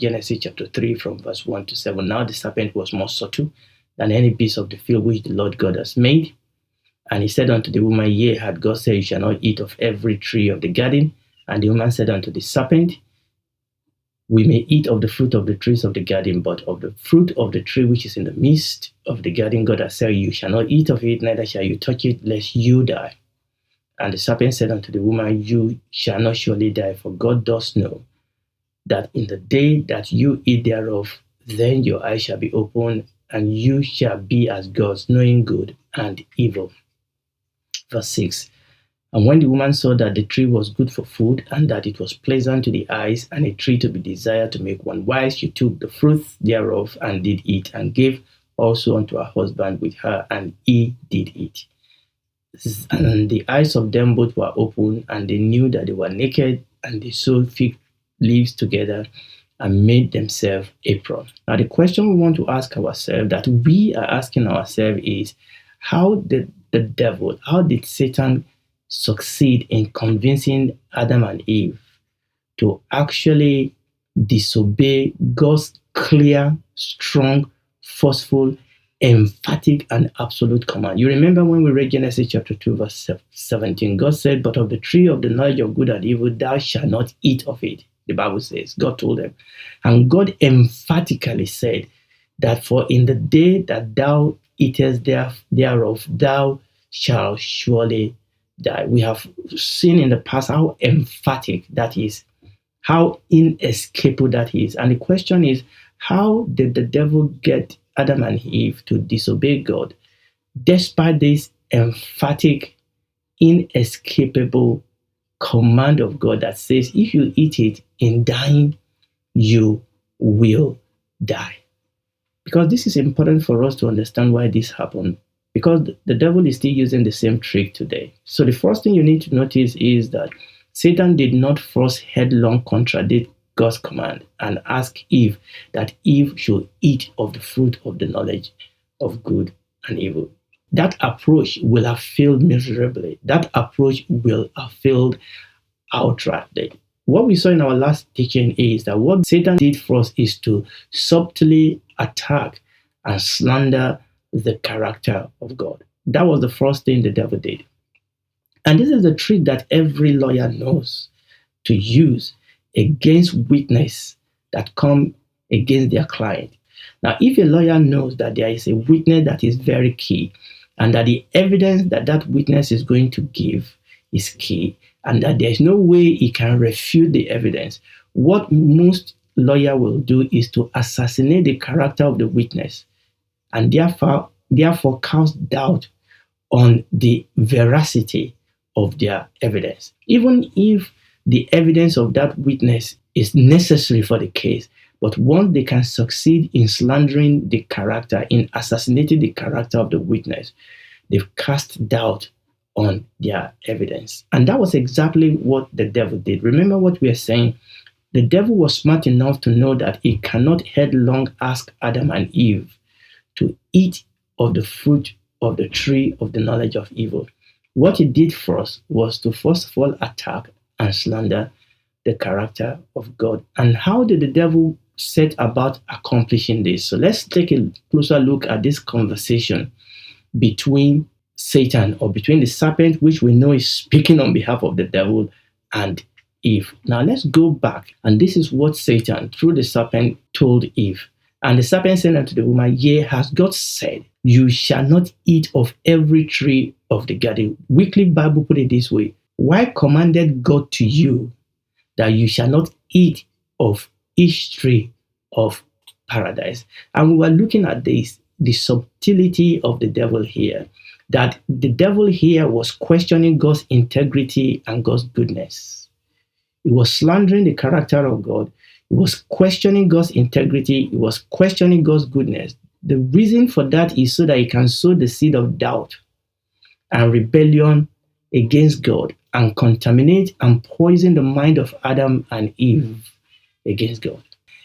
Genesis chapter 3 from verse 1 to 7. Now the serpent was more subtle than any beast of the field which the Lord God has made. And he said unto the woman, Yea, had God said, You shall not eat of every tree of the garden. And the woman said unto the serpent, We may eat of the fruit of the trees of the garden, but of the fruit of the tree which is in the midst of the garden, God has said, You shall not eat of it, neither shall you touch it, lest you die. And the serpent said unto the woman, You shall not surely die, for God does know that in the day that you eat thereof, then your eyes shall be opened, and you shall be as gods, knowing good and evil. Verse 6. And when the woman saw that the tree was good for food, and that it was pleasant to the eyes, and a tree to be desired to make one wise, she took the fruit thereof, and did eat, and gave also unto her husband with her, and he did eat. And the eyes of them both were open, and they knew that they were naked, and they sewed fig leaves together, and made themselves aprons. Now the question we want to ask ourselves, that we are asking ourselves, is how did Satan succeed in convincing Adam and Eve to actually disobey God's clear, strong, forceful, emphatic, and absolute command? You remember when we read Genesis chapter 2 verse 17, God said, But of the tree of the knowledge of good and evil thou shalt not eat of it. The Bible says, God told them. And God emphatically said that for in the day that thou eatest thereof, thou shalt surely die. We have seen in the past how emphatic that is, how inescapable that is. And the question is, how did the devil get Adam and Eve to disobey God despite this emphatic, inescapable command of God that says, if you eat it, in dying, you will die? Because this is important for us to understand why this happened. Because the devil is still using the same trick today. So the first thing you need to notice is that Satan did not first headlong contradict God's command and ask Eve that Eve should eat of the fruit of the knowledge of good and evil. That approach will have failed miserably. That approach will have failed outrightly. What we saw in our last teaching is that what Satan did first is to subtly attack and slander the character of God. That was the first thing the devil did. And this is the trick that every lawyer knows to use against witness that come against their client. Now, if a lawyer knows that there is a witness that is very key, and that the evidence that that witness is going to give is key, and that there's no way he can refute the evidence, what most lawyer will do is to assassinate the character of the witness, and therefore cast doubt on the veracity of their evidence. Even if the evidence of that witness is necessary for the case, but once they can succeed in slandering the character, in assassinating the character of the witness, they've cast doubt on their evidence. And that was exactly what the devil did. Remember what we are saying. The devil was smart enough to know that he cannot headlong ask Adam and Eve to eat of the fruit of the tree of the knowledge of evil. What he did first was to first of all attack and slander the character of God. And how did the devil set about accomplishing this? So let's take a closer look at this conversation between Satan, or between the serpent, which we know is speaking on behalf of the devil, and Eve. Now let's go back, and this is what Satan, through the serpent, told Eve. And the serpent said unto the woman, Yea, has God said, You shall not eat of every tree of the garden. Wycliffe Bible put it this way: Why commanded God to you that you shall not eat of each tree of paradise? And we were looking at this, the subtlety of the devil here, that the devil here was questioning God's integrity and God's goodness. He was slandering the character of God. He was questioning God's integrity. He was questioning God's goodness. The reason for that is so that he can sow the seed of doubt and rebellion against God and contaminate and poison the mind of Adam and Eve against God.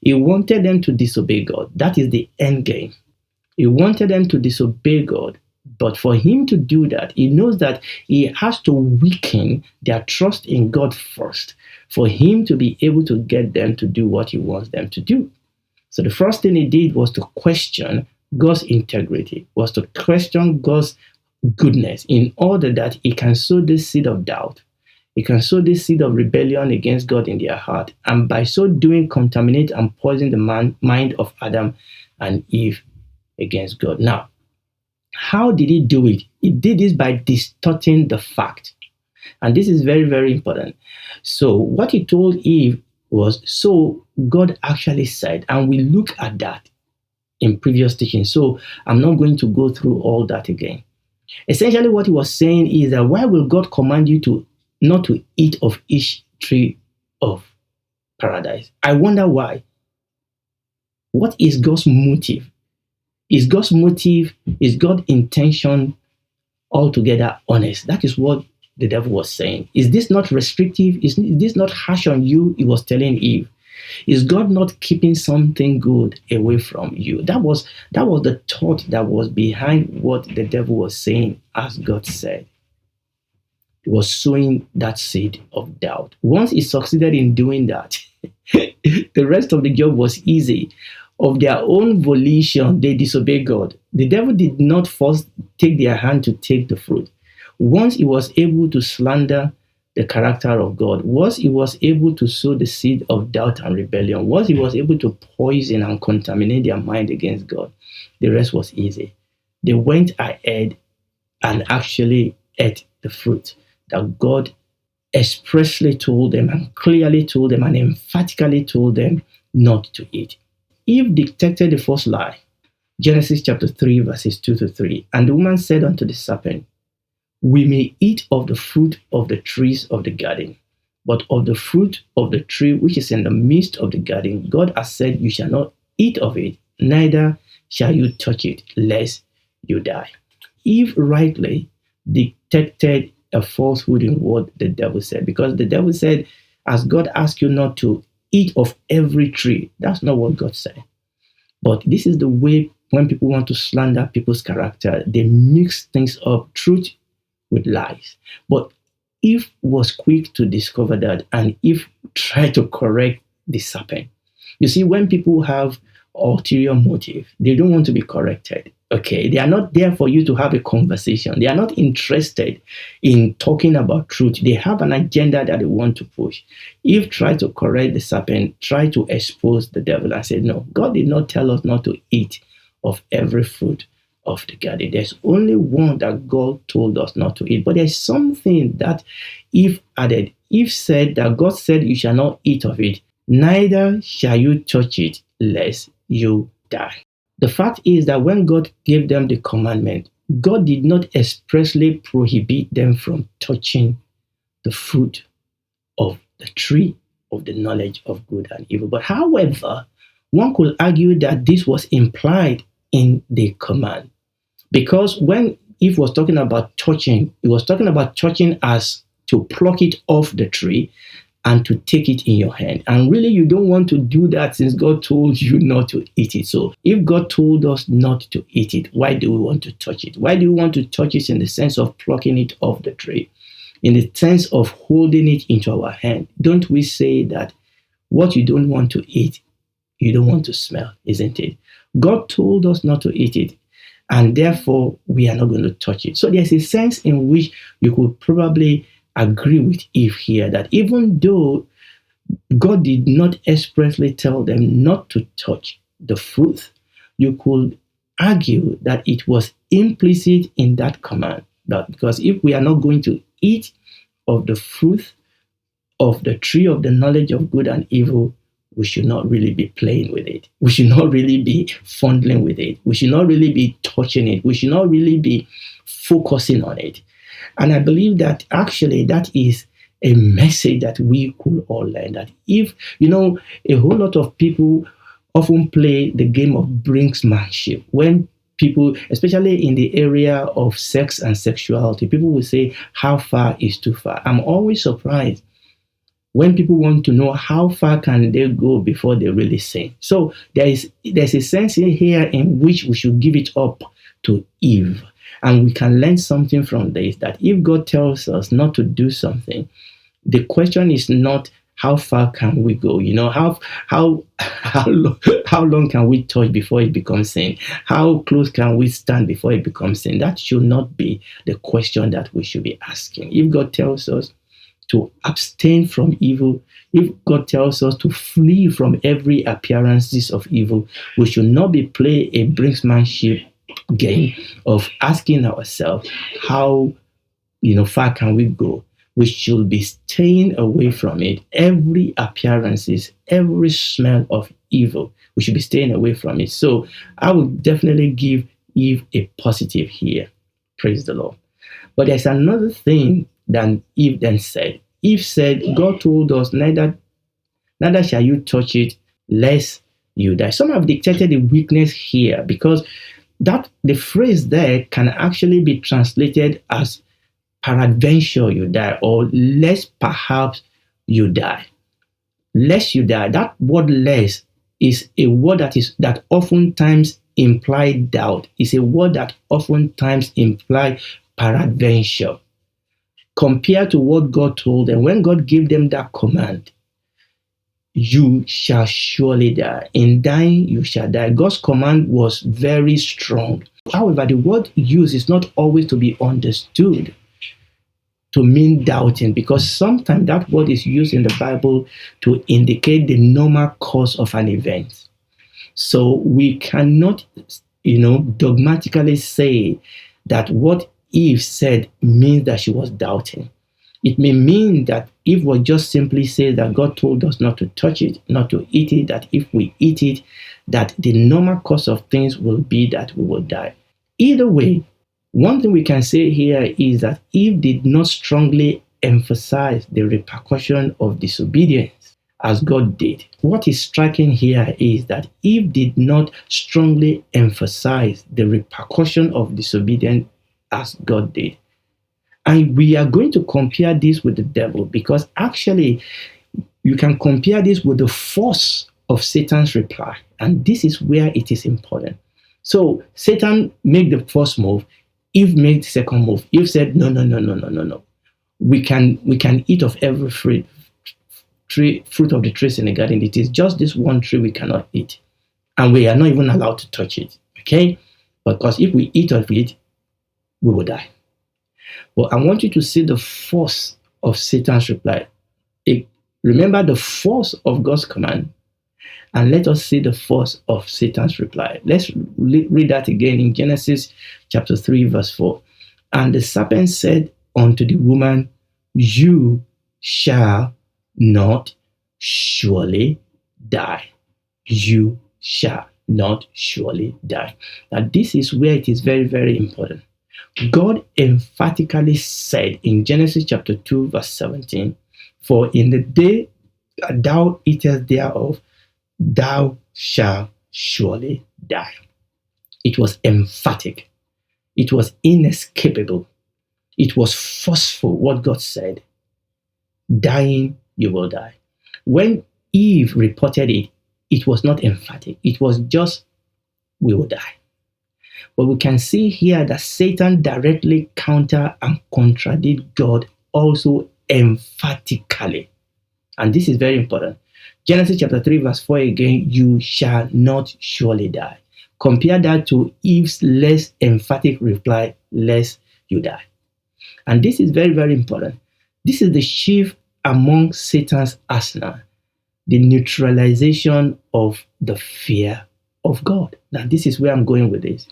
He wanted them to disobey God. That is the end game. He wanted them to disobey God But for him to do that, he knows that he has to weaken their trust in God first for him to be able to get them to do what he wants them to do. So the first thing he did was to question God's integrity, was to question God's goodness, in order that he can sow this seed of doubt. He can sow this seed of rebellion against God in their heart, and by so doing contaminate and poison the mind of Adam and Eve against God. Now, how did he do it? He did this by distorting the fact. And this is very, very important. So what he told Eve was, so God actually said, and we look at that in previous teaching. So I'm not going to go through all that again. Essentially what he was saying is that, why will God command you to not to eat of each tree of paradise? I wonder why. What is God's motive? Is God's motive, is God's intention altogether honest? That is what the devil was saying. Is this not restrictive? Is this not harsh on you? He was telling Eve. Is God not keeping something good away from you? That was the thought that was behind what the devil was saying, as God said. He was sowing that seed of doubt. Once he succeeded in doing that, the rest of the job was easy. Of their own volition, they disobeyed God. The devil did not first take their hand to take the fruit. Once he was able to slander the character of God, once he was able to sow the seed of doubt and rebellion, once he was able to poison and contaminate their mind against God, the rest was easy. They went ahead and actually ate the fruit that God expressly told them and clearly told them and emphatically told them not to eat. Eve detected the first lie. Genesis chapter 3, verses 2 to 3. And the woman said unto the serpent, we may eat of the fruit of the trees of the garden, but of the fruit of the tree which is in the midst of the garden, God has said, you shall not eat of it, neither shall you touch it, lest you die. Eve rightly detected a falsehood in what the devil said, because the devil said, as God asked you not to eat of every tree. That's not what God said. But this is the way when people want to slander people's character, they mix things up, truth with lies. But Eve was quick to discover that, and Eve tried to correct the serpent. You see, when people have ulterior motive, they don't want to be corrected. Okay, they are not there for you to have a conversation. They are not interested in talking about truth. They have an agenda that they want to push. Eve tried to correct the serpent, tried to expose the devil, and said, no, God did not tell us not to eat of every fruit of the garden. There's only one that God told us not to eat. But there's something that Eve added. Eve said that God said, you shall not eat of it, neither shall you touch it, lest you die. The fact is that when God gave them the commandment, God did not expressly prohibit them from touching the fruit of the tree of the knowledge of good and evil. But however, one could argue that this was implied in the command. Because when Eve was talking about touching, it was talking about touching as to pluck it off the tree and to take it in your hand. And really, you don't want to do that since God told you not to eat it. So if God told us not to eat it, why do we want to touch it? Why do we want to touch it in the sense of plucking it off the tree? In the sense of holding it into our hand? Don't we say that what you don't want to eat, you don't want to smell, isn't it? God told us not to eat it, and therefore we are not going to touch it. So there's a sense in which you could probably agree with Eve here that even though God did not expressly tell them not to touch the fruit, you could argue that it was implicit in that command. That because if we are not going to eat of the fruit of the tree of the knowledge of good and evil, we should not really be playing with it. We should not really be fondling with it. We should not really be touching it. We should not really be focusing on it. And I believe that actually that is a message that we could all learn. That if, a whole lot of people often play the game of brinksmanship. When people, especially in the area of sex and sexuality, people will say, how far is too far? I'm always surprised when people want to know how far can they go before they really sin. So there's a sense here in which we should give it up to Eve. And we can learn something from this, that if God tells us not to do something, the question is not how far can we go? How long can we touch before it becomes sin? How close can we stand before it becomes sin? That should not be the question that we should be asking. If God tells us to abstain from evil, if God tells us to flee from every appearances of evil, we should not be play a brinksmanship game of asking ourselves how far can we go. We should be staying away from it. Every appearances, every smell of evil, we should be staying away from it. So I would definitely give Eve a positive here. Praise the Lord. But there's another thing that Eve then said. Eve said, God told us, neither shall you touch it, lest you die. Some have dictated the weakness here, because that the phrase there can actually be translated as peradventure you die, or lest perhaps you die. Lest you die. That word lest is a word that oftentimes imply doubt. It's a word that oftentimes imply peradventure. Compared to what God told them, when God gave them that command, you shall surely die. In dying, you shall die. God's command was very strong. However, the word used is not always to be understood to mean doubting, because sometimes that word is used in the Bible to indicate the normal course of an event. So we cannot, dogmatically say that what Eve said means that she was doubting. It may mean that Eve was just simply say that God told us not to touch it, not to eat it, that if we eat it, that the normal course of things will be that we will die. Either way, one thing we can say here is that Eve did not strongly emphasize the repercussion of disobedience as God did. What is striking here is that Eve did not strongly emphasize the repercussion of disobedience as God did. And we are going to compare this with the devil, because actually you can compare this with the force of Satan's reply. And this is where it is important. So Satan made the first move. Eve made the second move. Eve said, no. We can eat of every fruit of the trees in the garden. It is just this one tree we cannot eat. And we are not even allowed to touch it. Okay? Because if we eat of it, we will die. But I want you to see the force of Satan's reply. Remember the force of God's command. And let us see the force of Satan's reply. Let's read that again in Genesis chapter 3, verse 4. And the serpent said unto the woman, you shall not surely die. You shall not surely die. Now, this is where it is very, very important. God emphatically said in Genesis chapter 2, verse 17, for in the day thou eatest thereof, thou shalt surely die. It was emphatic. It was inescapable. It was forceful, what God said. Dying, you will die. When Eve reported it, it was not emphatic. It was just, we will die. But we can see here that Satan directly counter and contradict God also emphatically. And this is very important. Genesis chapter 3, verse 4 again, you shall not surely die. Compare that to Eve's less emphatic reply, lest you die. And this is very, very important. This is the chief among Satan's arsenal, the neutralization of the fear of God. Now, this is where I'm going with this.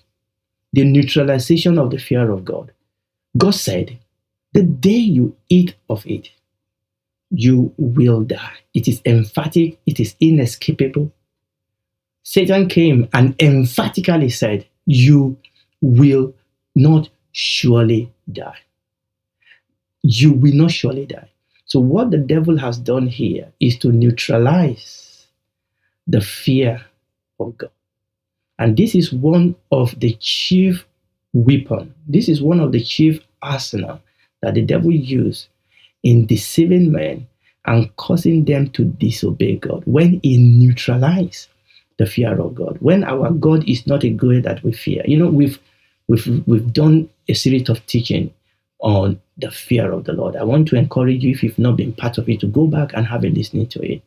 The neutralization of the fear of God. God said, the day you eat of it, you will die. It is emphatic. It is inescapable. Satan came and emphatically said, you will not surely die. You will not surely die. So what the devil has done here is to neutralize the fear of God. And this is one of the chief weapons. This is one of the chief arsenal that the devil used in deceiving men and causing them to disobey God. When he neutralizes the fear of God. When our God is not a God that we fear. we've done a series of teaching on the fear of the Lord. I want to encourage you, if you've not been part of it, to go back and have a listening to it.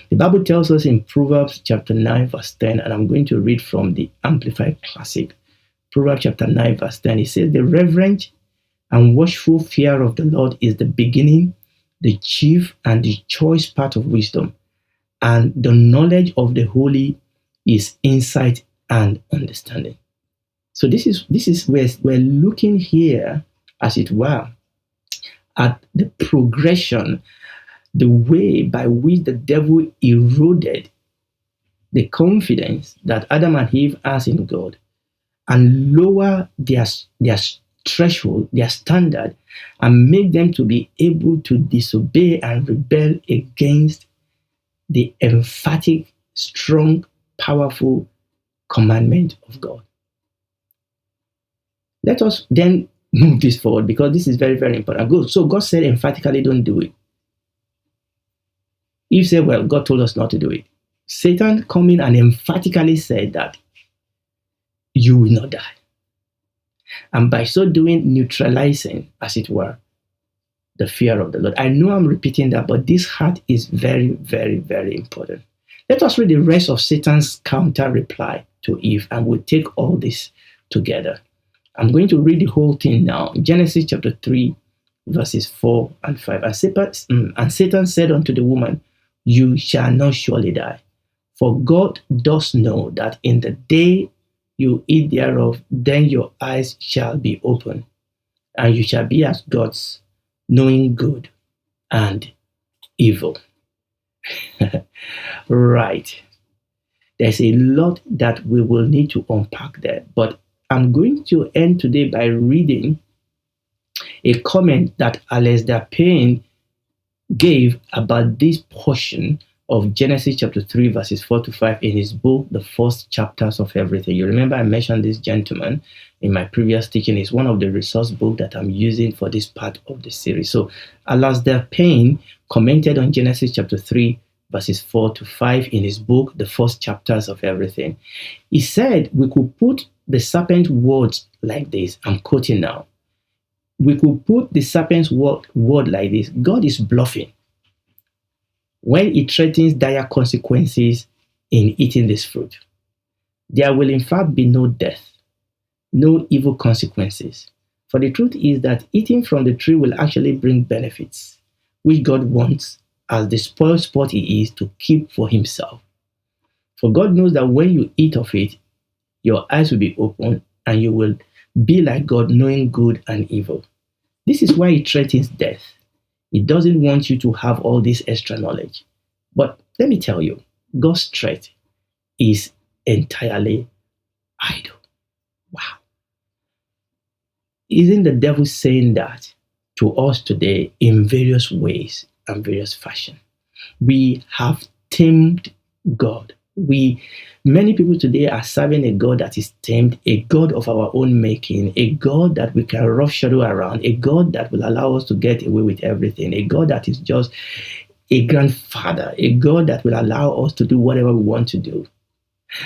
The Bible tells us in Proverbs chapter 9, verse 10, and I'm going to read from the Amplified Classic. Proverbs chapter 9, verse 10, it says, "The reverent and watchful fear of the Lord is the beginning, the chief and the choice part of wisdom, and the knowledge of the holy is insight and understanding." So this is where we're looking here, as it were, at the progression, the way by which the devil eroded the confidence that Adam and Eve has in God, and lower their threshold, their standard, and make them to be able to disobey and rebel against the emphatic, strong, powerful commandment of God. Let us then move this forward, because this is very, very important. Good. So God said emphatically, don't do it. Eve said, well, God told us not to do it. Satan come in and emphatically said that you will not die. And by so doing, neutralizing, as it were, the fear of the Lord. I know I'm repeating that, but this heart is very, very, very important. Let us read the rest of Satan's counter reply to Eve, and we'll take all this together. I'm going to read the whole thing now. Genesis chapter 3, verses 4 and 5. And Satan said unto the woman, "You shall not surely die. For God does know that in the day you eat thereof, then your eyes shall be open, and you shall be as gods, knowing good and evil." Right. There's a lot that we will need to unpack there, but I'm going to end today by reading a comment that Alasdair Payne gave about this portion of Genesis chapter 3, verses 4 to 5 in his book, The First Chapters of Everything. You remember I mentioned this gentleman in my previous teaching. It's one of the resource books that I'm using for this part of the series. So Alasdair Payne commented on Genesis chapter 3, verses 4 to 5 in his book, The First Chapters of Everything. He said we could put the serpent words like this. I'm quoting now. We could put the serpent's word like this. God is bluffing when he threatens dire consequences in eating this fruit. There will in fact be no death, no evil consequences. For the truth is that eating from the tree will actually bring benefits, which God wants, as the spoiled sport he is, to keep for himself. For God knows that when you eat of it, your eyes will be open, and you will be like God, knowing good and evil. This is why he threatens death. He doesn't want you to have all this extra knowledge. But let me tell you, God's threat is entirely idle. Wow. Isn't the devil saying that to us today in various ways and various fashion? We have tamed God. Many people today are serving a God that is tamed, a God of our own making, a God that we can roughshod around, a God that will allow us to get away with everything, a God that is just a grandfather, a God that will allow us to do whatever we want to do.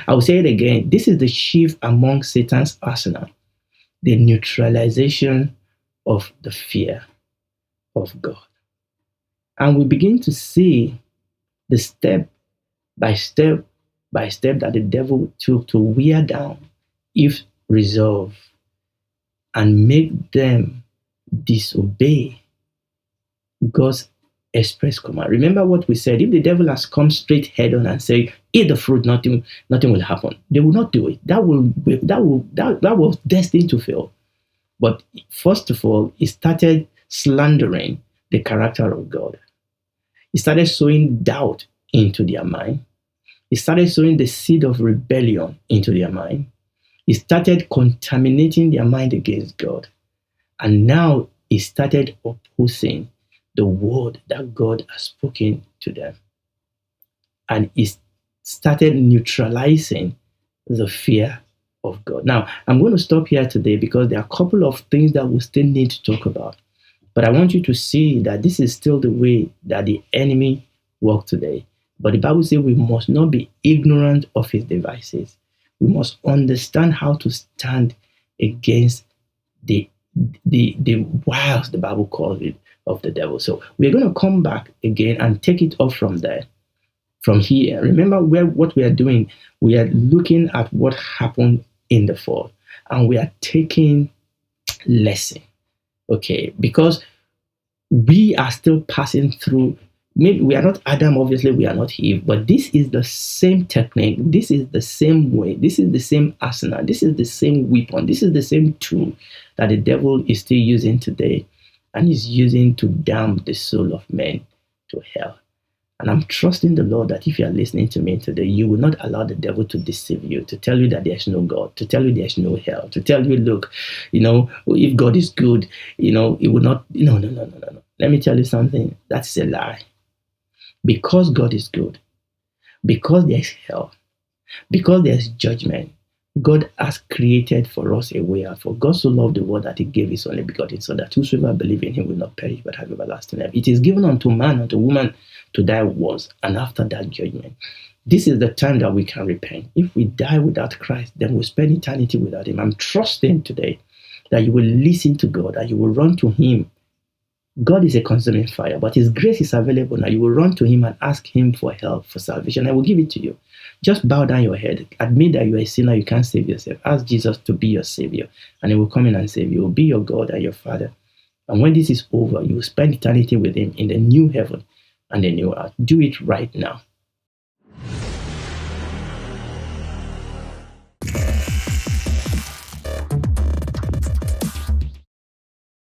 I will say it again. This is the chief among Satan's arsenal, the neutralization of the fear of God. And we begin to see the step by step that the devil took to wear down Eve's resolve and make them disobey God's express command. Remember what we said. If the devil has come straight head on and said, eat the fruit, nothing will happen, they will not do it. That was destined to fail. But first of all, he started slandering the character of God. He started sowing doubt into their mind. He started sowing the seed of rebellion into their mind. He started contaminating their mind against God. And now he started opposing the word that God has spoken to them. And he started neutralizing the fear of God. Now, I'm going to stop here today because there are a couple of things that we still need to talk about. But I want you to see that this is still the way that the enemy works today. But the Bible says we must not be ignorant of his devices. We must understand how to stand against the wiles, the Bible calls it, of the devil. So we're going to come back again and take it off from there. From here, remember what we are doing. We are looking at what happened in the fall, and we are taking lesson. Okay, because we are still passing through. Maybe we are not Adam, obviously we are not Eve, but this is the same technique. This is the same way. This is the same arsenal. This is the same weapon. This is the same tool that the devil is still using today, and is using to damn the soul of men to hell. And I'm trusting the Lord that if you are listening to me today, you will not allow the devil to deceive you, to tell you that there's no God, to tell you there's no hell, to tell you, look, if God is good, it will not. No. Let me tell you something. That's a lie. Because God is good, because there's hell, because there's judgment, God has created for us a way out. For God so loved the world that he gave his only begotten Son, that whosoever believe in him will not perish but have everlasting life. It is given unto man, unto woman, to die once, and after that judgment. This is the time that we can repent. If we die without Christ, then we'll spend eternity without him. I'm trusting today that you will listen to God, that you will run to him. God is a consuming fire, but his grace is available now. You will run to him and ask him for help, for salvation. I will give it to you. Just bow down your head. Admit that you are a sinner. You can't save yourself. Ask Jesus to be your savior, and he will come in and save you. He will be your God and your Father. And when this is over, you will spend eternity with him in the new heaven and the new earth. Do it right now.